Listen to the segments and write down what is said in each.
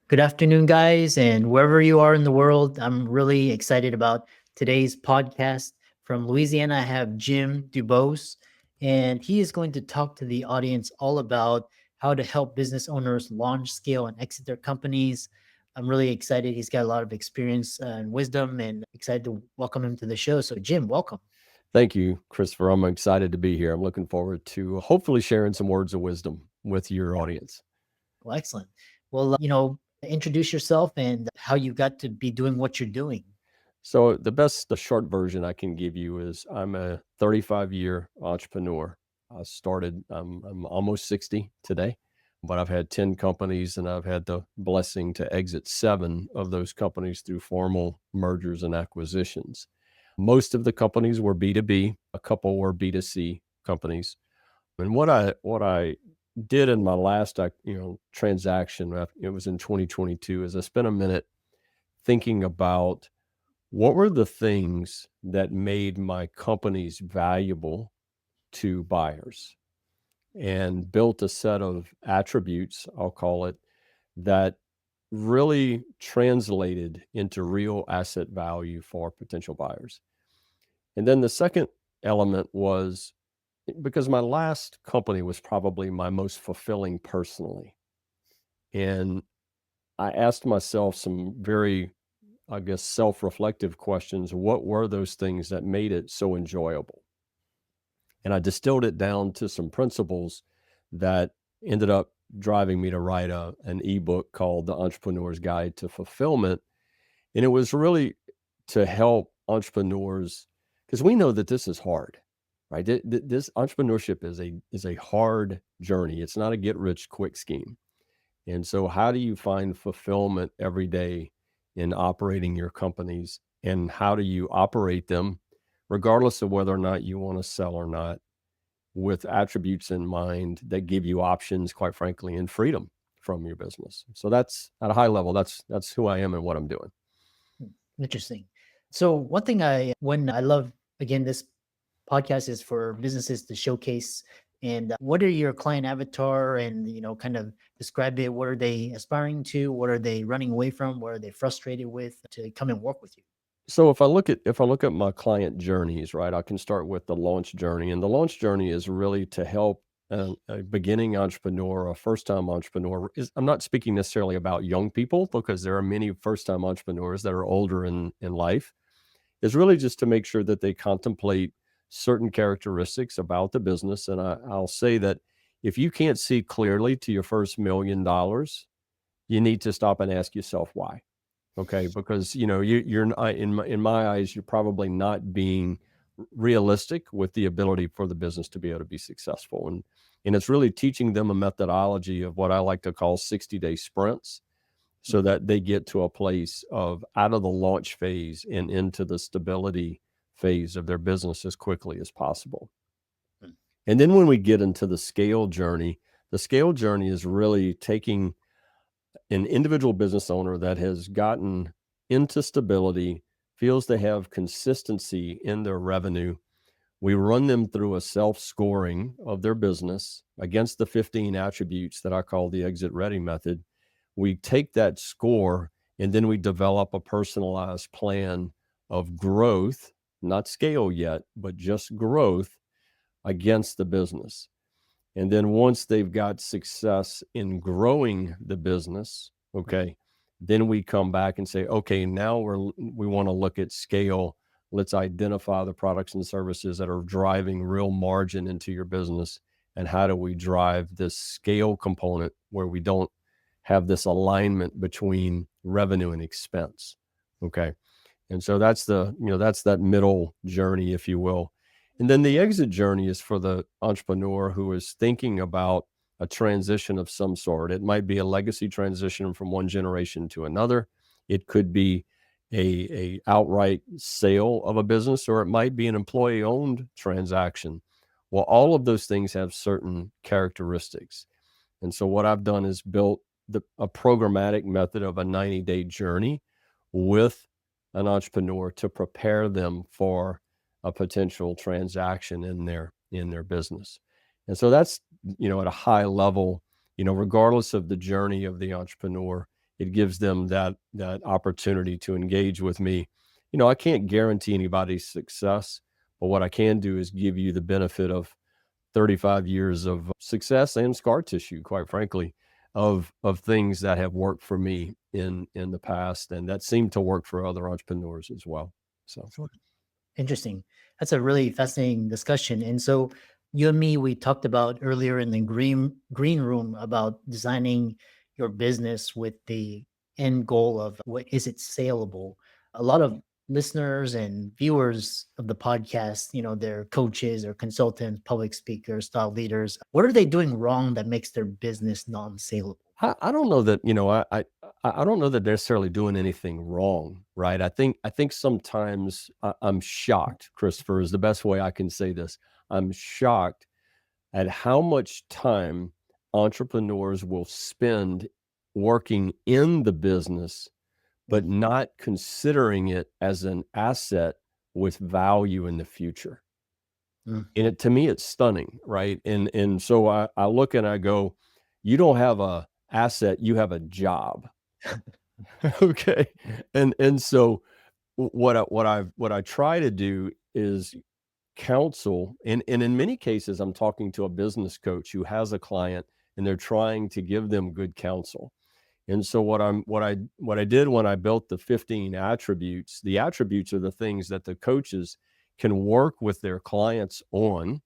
Good afternoon, guys, and wherever you are in the world, I'm really excited about today's podcast. From Louisiana, I have Jim DuBos, and he is going to talk to the audience all about how to help business owners launch, scale, and exit their companies. I'm really excited. He's got a lot of experience and wisdom, and excited to welcome him to the show. So, Jim, welcome. Thank you, Christopher. I'm excited to be here. I'm looking forward to hopefully sharing some words of wisdom with your audience. Well, excellent. Well, introduce yourself and how you got to be doing what you're doing. So, the short version I can give you is I'm a 35-year entrepreneur. I'm almost 60 today, but I've had 10 companies and I've had the blessing to exit 7 of those companies through formal mergers and acquisitions. Most of the companies were B2B, a couple were B2C companies. And what I did in my last transaction, it was in 2022, is I spent a minute thinking about what were the things that made my companies valuable to buyers, and built a set of attributes, I'll call it, that really translated into real asset value for potential buyers. And then the second element was, because my last company was probably my most fulfilling personally. And I asked myself some very, I guess, self reflective questions. What were those things that made it so enjoyable? And I distilled it down to some principles that ended up driving me to write an ebook called The Entrepreneur's Guide to Fulfillment. And it was really to help entrepreneurs, because we know that this is hard, right? This entrepreneurship is a hard journey. It's not a get rich quick scheme. And so, how do you find fulfillment every day in operating your companies, and how do you operate them, regardless of whether or not you want to sell or not, with attributes in mind that give you options, quite frankly, and freedom from your business? So that's at a high level. That's who I am and what I'm doing. Interesting. So one thing when I love, again, this podcast is for businesses to showcase and what are your client avatar and, kind of describe it. What are they aspiring to? What are they running away from? What are they frustrated with to come and work with you? So if I look at my client journeys, right, I can start with the launch journey, and the launch journey is really to help a beginning entrepreneur, a first-time entrepreneur. I'm not speaking necessarily about young people, because there are many first-time entrepreneurs that are older in life. Is really just to make sure that they contemplate certain characteristics about the business. And I'll say that if you can't see clearly to your first $1 million, you need to stop and ask yourself why. Okay, because you're not, in my eyes, you're probably not being realistic with the ability for the business to be able to be successful. And it's really teaching them a methodology of what I like to call 60-day sprints, so that they get to a place of out of the launch phase and into the stability phase of their business as quickly as possible. Mm. And then when we get into the scale journey is really taking an individual business owner that has gotten into stability, feels they have consistency in their revenue. We run them through a self scoring of their business against the 15 attributes that I call the exit ready method. We take that score and then we develop a personalized plan of growth, not scale yet, but just growth against the business. And then once they've got success in growing the business, okay, then we come back and say, okay, now we want to look at scale. Let's identify the products and services that are driving real margin into your business. And how do we drive this scale component where we don't have this alignment between revenue and expense? Okay. And so that's that middle journey, if you will. And then the exit journey is for the entrepreneur who is thinking about a transition of some sort. It might be a legacy transition from one generation to another. It could be a outright sale of a business, or it might be an employee owned transaction. Well, all of those things have certain characteristics. And so what I've done is built a programmatic method of a 90-day journey with an entrepreneur to prepare them for a potential transaction in their business. And so that's, at a high level, regardless of the journey of the entrepreneur, it gives them that opportunity to engage with me. You know, I can't guarantee anybody's success, but what I can do is give you the benefit of 35 years of success and scar tissue, quite frankly, of things that have worked for me in the past and that seem to work for other entrepreneurs as well. So Sure. Interesting. That's a really fascinating discussion. And so you and me, we talked about earlier in the green room about designing your business with the end goal of what is it saleable. A lot of listeners and viewers of the podcast, they're coaches or consultants, public speakers, thought leaders. What are they doing wrong that makes their business non-saleable? I don't know that, I don't know that they're necessarily doing anything wrong, right? I think sometimes I'm shocked, Christopher, is the best way I can say this. I'm shocked at how much time entrepreneurs will spend working in the business, but not considering it as an asset with value in the future. Mm. And to me, it's stunning, right? And so I look and I go, you don't have a asset, you have a job. Okay. And so what I try to do is counsel, and in many cases, I'm talking to a business coach who has a client and they're trying to give them good counsel. And so what I did when I built the 15 attributes, the attributes are the things that the coaches can work with their clients on,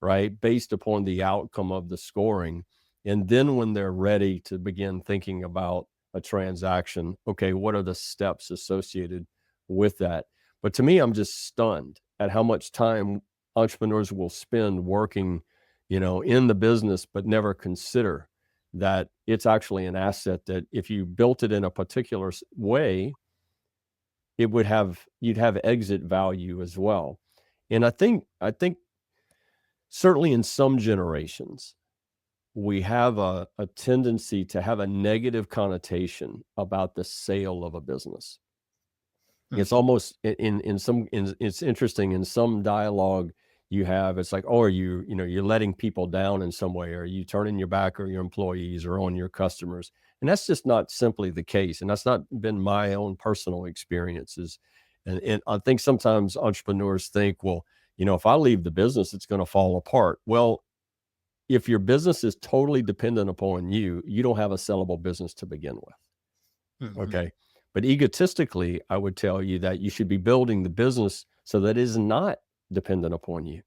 right, based upon the outcome of the scoring. And then when they're ready to begin thinking about a transaction, okay, what are the steps associated with that? But to me, I'm just stunned at how much time entrepreneurs will spend working, in the business, but never consider that it's actually an asset that if you built it in a particular way, you'd have exit value as well. And I think certainly in some generations, we have a tendency to have a negative connotation about the sale of a business. Mm. It's almost in some it's interesting in some dialogue you have, it's like, oh, are you're letting people down in some way? Are you turning your back on your employees or on your customers? And that's just not simply the case. And that's not been my own personal experiences. And I think sometimes entrepreneurs think, well, if I leave the business, it's going to fall apart. Well, if your business is totally dependent upon you, you don't have a sellable business to begin with. Mhm. Okay. But egotistically, I would tell you that you should be building the business so that it is not dependent upon you.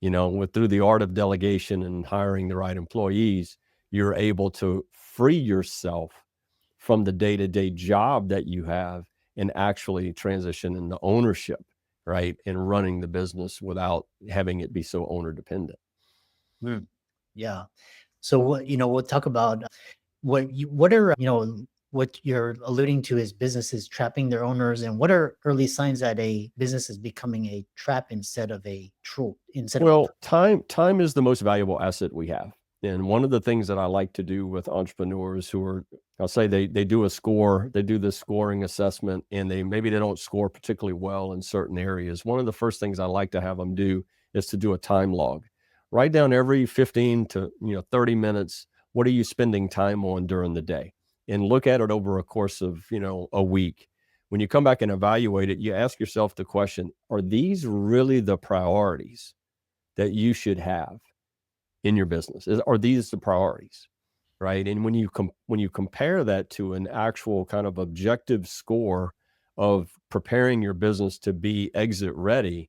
Through the art of delegation and hiring the right employees, you're able to free yourself from the day-to-day job that you have and actually transition into ownership, right? And running the business without having it be so owner dependent. Mm. Yeah. So we'll talk about what are what you're alluding to is businesses trapping their owners, and what are early signs that a business is becoming a trap instead of a Well, time is the most valuable asset we have. And one of the things that I like to do with entrepreneurs who are, I'll say they do they do the scoring assessment and maybe they don't score particularly well in certain areas. One of the first things I like to have them do is to do a time log. Write down every 15 to 30 minutes, what are you spending time on during the day? And look at it over a course of, a week. When you come back and evaluate it, you ask yourself the question, are these really the priorities that you should have in your business? Are these the priorities, right? And when you compare that to an actual kind of objective score of preparing your business to be exit ready,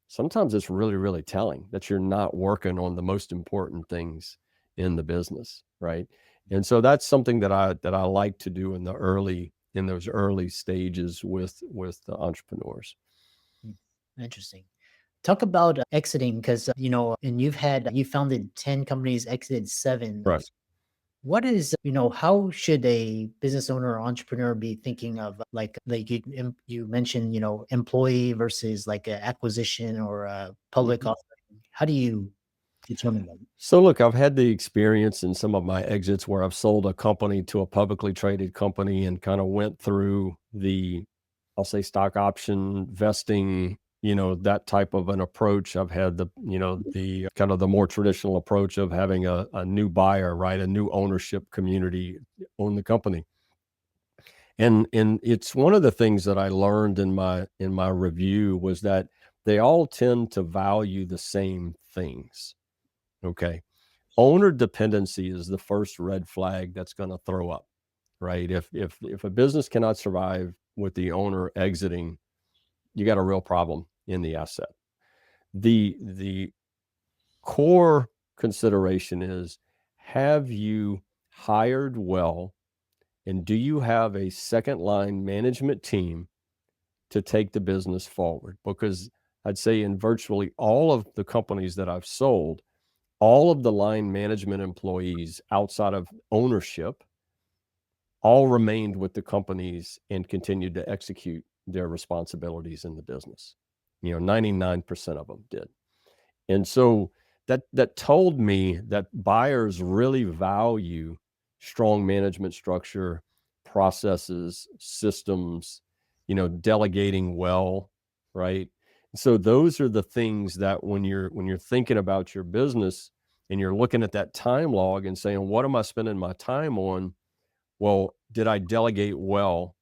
sometimes it's really, really telling that you're not working on the most important things in the business, right? And so that's something that I like to do in those early stages with the entrepreneurs. Hmm. Interesting. Talk about exiting, because and you founded 10 companies, exited 7. Right. What is, how should a business owner or entrepreneur be thinking of, like you mentioned, employee versus like a acquisition or a public Mhm. offering? How do you determine that? So look, I've had the experience in some of my exits where I've sold a company to a publicly traded company and kind of went through I'll say stock option vesting, that type of an approach. I've had the kind of the more traditional approach of having a new buyer, right? A new ownership community own the company. And it's one of the things that I learned in my review was that they all tend to value the same things. Okay. Owner dependency is the first red flag that's going to throw up, right? If a business cannot survive with the owner exiting, you got a real problem in the asset. The core consideration is, have you hired well, and do you have a second line management team to take the business forward? Because I'd say in virtually all of the companies that I've sold, all of the line management employees outside of ownership all remained with the companies and continued to execute their responsibilities in the business. 99% of them did. And so that told me that buyers really value strong management structure, processes, systems, delegating well, right? So those are the things that when you're thinking about your business and you're looking at that time log and saying, what am I spending my time on? Well, did I delegate well?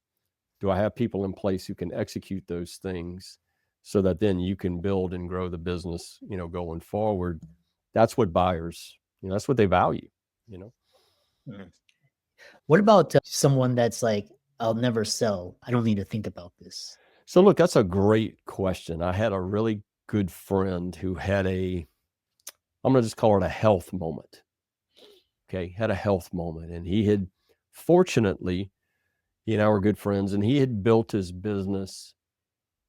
Do I have people in place who can execute those things so that then you can build and grow the business, going forward? That's what buyers, that's what they value, Mm. What about someone that's like, I'll never sell. I don't need to think about this. So look, that's a great question. I had a really good friend who had I'm going to just call it a health moment. Okay. Had a health moment. And he had, fortunately, he and I were good friends, and he had built his business,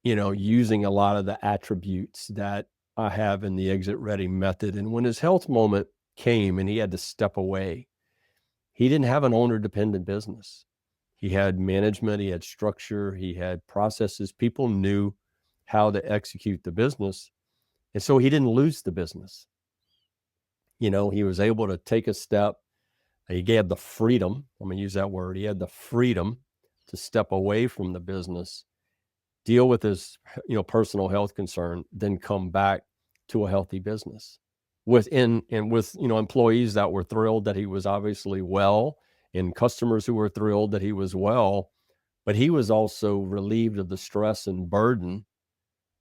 using a lot of the attributes that I have in the exit ready method. And when his health moment came and he had to step away, he didn't have an owner dependent business. He had management, he had structure, he had processes. People knew how to execute the business. And so he didn't lose the business. He was able to take a step. He had the freedom. I'm going to use that word. He had the freedom to step away from the business, deal with his, personal health concern, then come back to a healthy business with employees that were thrilled that he was obviously well, and customers who were thrilled that he was well, but he was also relieved of the stress and burden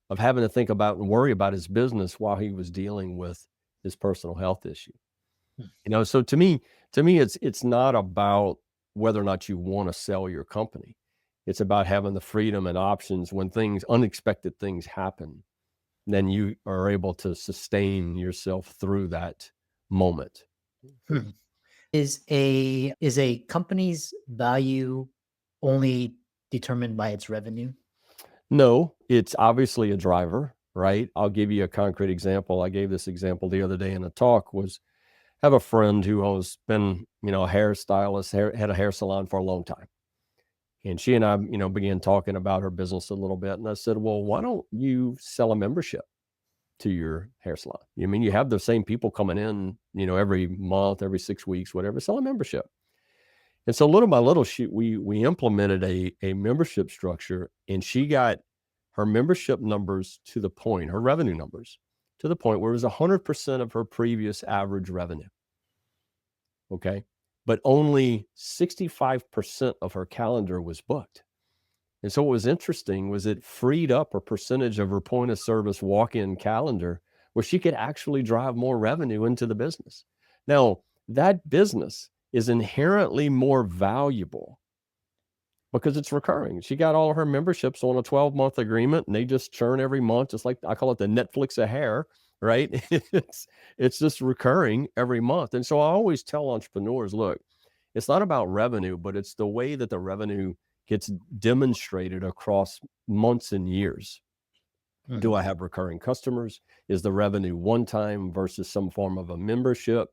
of having to think about and worry about his business while he was dealing with his personal health issue. So to me, it's not about whether or not you want to sell your company. It's about having the freedom and options when unexpected things happen. Then you are able to sustain yourself through that moment. Hmm. Is a company's value only determined by its revenue? No, it's obviously a driver, right? I'll give you a concrete example. I gave this example the other day in a talk. Have a friend who has been, a hairstylist, had a hair salon for a long time. And she and I, began talking about her business a little bit. And I said, well, why don't you sell a membership to your hair salon? I mean, you have the same people coming in, every month, every 6 weeks, whatever, sell a membership. And so little by little, we implemented a membership structure, and she got her membership numbers to the point, her revenue numbers to the point where it was 100% of her previous average revenue. Okay. But only 65% of her calendar was booked. And so what was interesting was it freed up a percentage of her point of service walk-in calendar where she could actually drive more revenue into the business. Now, that business is inherently more valuable because it's recurring. She got all of her memberships on a 12-month agreement, and they just churn every month, just like I call it the Netflix of hair, right? It's just recurring every month. And so I always tell entrepreneurs, look, it's not about revenue, but it's the way that the revenue gets demonstrated across months and years. Mm. Do I have recurring customers? Is the revenue one time versus some form of a membership?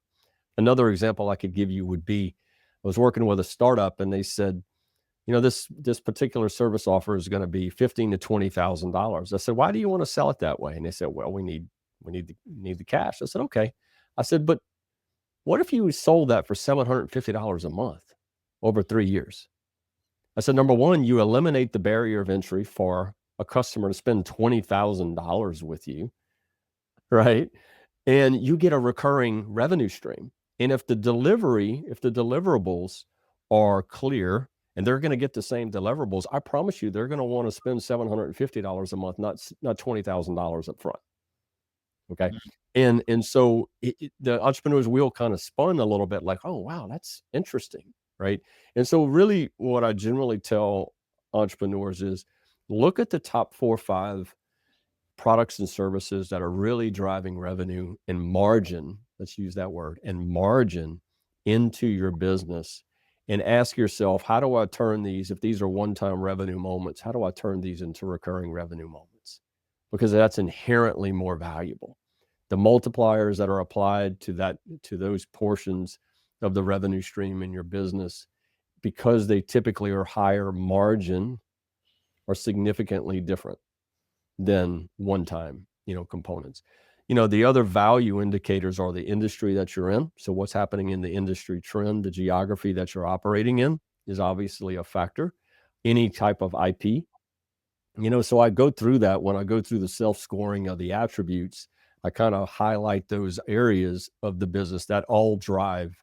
Another example I could give you would be, I was working with a startup, and they said, this particular service offer is going to be $15,000 to $20,000. I said, why do you want to sell it that way? And they said, well, we need the cash. I said, okay. I said, but what if you sold that for $750 a month over 3 years? I said, number one, you eliminate the barrier of entry for a customer to spend $20,000 with you, right? And you get a recurring revenue stream. And if the deliverables are clear and they're going to get the same deliverables, I promise you, they're going to want to spend $750 a month, not $20,000 up front. Okay. Mm. And so the entrepreneur's wheel kind of spun a little bit like, oh, wow, that's interesting. Right. And so really what I generally tell entrepreneurs is look at the top 4 or 5 products and services that are really driving revenue and margin. Let's use that word, and margin into your business, and ask yourself, how do I turn these, if these are one-time revenue moments, how do I turn these into recurring revenue moments? Because that's inherently more valuable. The multipliers that are applied to those portions of the revenue stream in your business, because they typically are higher margin, are significantly different than one-time, components. The other value indicators are the industry that you're in. So what's happening in the industry trend, the geography that you're operating in is obviously a factor. Any type of IP, so I go through that when I go through the self-scoring of the attributes. I kind of highlight those areas of the business that all drive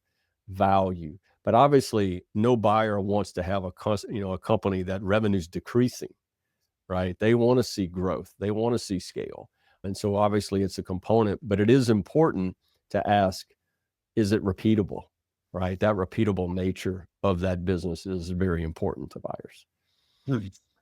value. But obviously, no buyer wants to have a company that revenue's decreasing, right? They want to see growth. They want to see scale. And so obviously it's a component, but it is important to ask, is it repeatable, right? That repeatable nature of that business is very important to buyers. Hmm.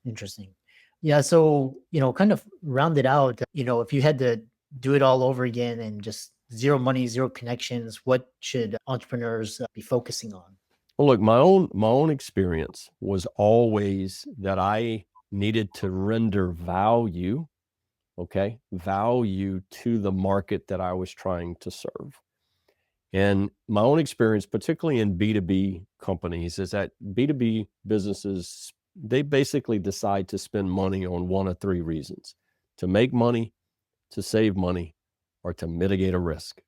Interesting. Yeah. So, kind of round it out, if you had to do it all over again and just zero money, zero connections, what should entrepreneurs be focusing on? Well, look, my own experience was always that I needed to render value, okay, value to the market that I was trying to serve. And my own experience, particularly in B2B companies, is that B2B businesses, they basically decide to spend money on one of 3 reasons: to make money, to save money, or to mitigate a risk.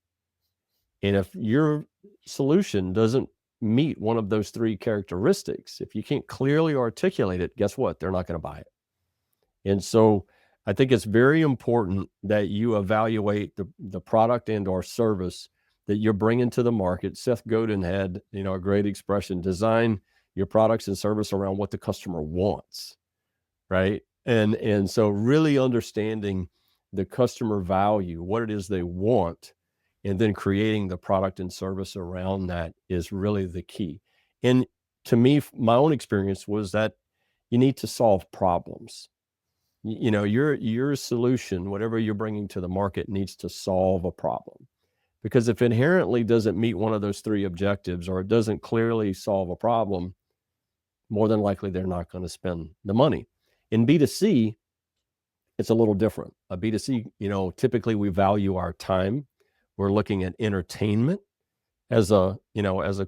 And if your solution doesn't meet one of those 3 characteristics, if you can't clearly articulate it, guess what? They're not going to buy it. And so I think it's very important that you evaluate the product and or service that you're bringing to the market. Seth Godin had, a great expression: design your products and service around what the customer wants, right? And so really understanding the customer value, what it is they want, and then creating the product and service around that is really the key. And to me, my own experience was that you need to solve problems. Your solution, whatever you're bringing to the market, needs to solve a problem. Because if inherently doesn't meet one of those 3 objectives, or it doesn't clearly solve a problem, more than likely they're not going to spend the money. In B2C, it's a little different. A B2C, typically we value our time. We're looking at entertainment as a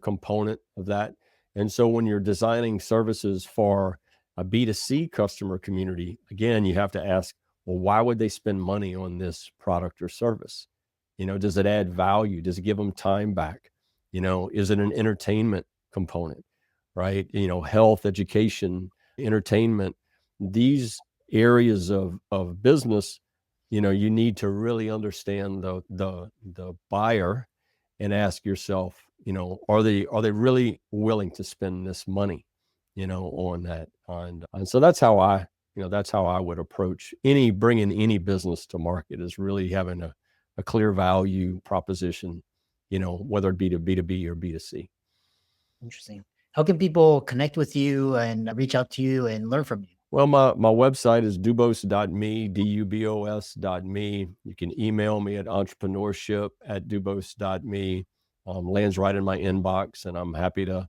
component of that. And so when you're designing services for a B2C customer community, again, you have to ask, well, why would they spend money on this product or service? Does it add value? Does it give them time back? Is it an entertainment component, right? Health, education, entertainment, these areas of business, you need to really understand the buyer and ask yourself, are they really willing to spend this money, on that? And so that's how I would approach bringing any business to market, is really having a clear value proposition, whether it be to B2B or B2C. Interesting. How can people connect with you and reach out to you and learn from you? Well, my website is dubos.me, dubos.me. You can email me at entrepreneurship@dubos.me. Lands right in my inbox, and I'm happy to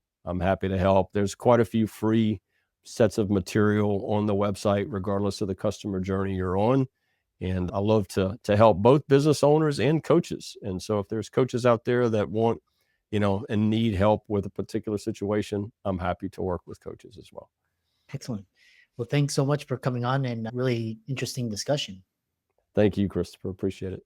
help. There's quite a few free sets of material on the website, regardless of the customer journey you're on. And I love to help both business owners and coaches. And so if there's coaches out there that want, and need help with a particular situation, I'm happy to work with coaches as well. Excellent. Well, thanks so much for coming on, and really interesting discussion. Thank you, Christopher. Appreciate it.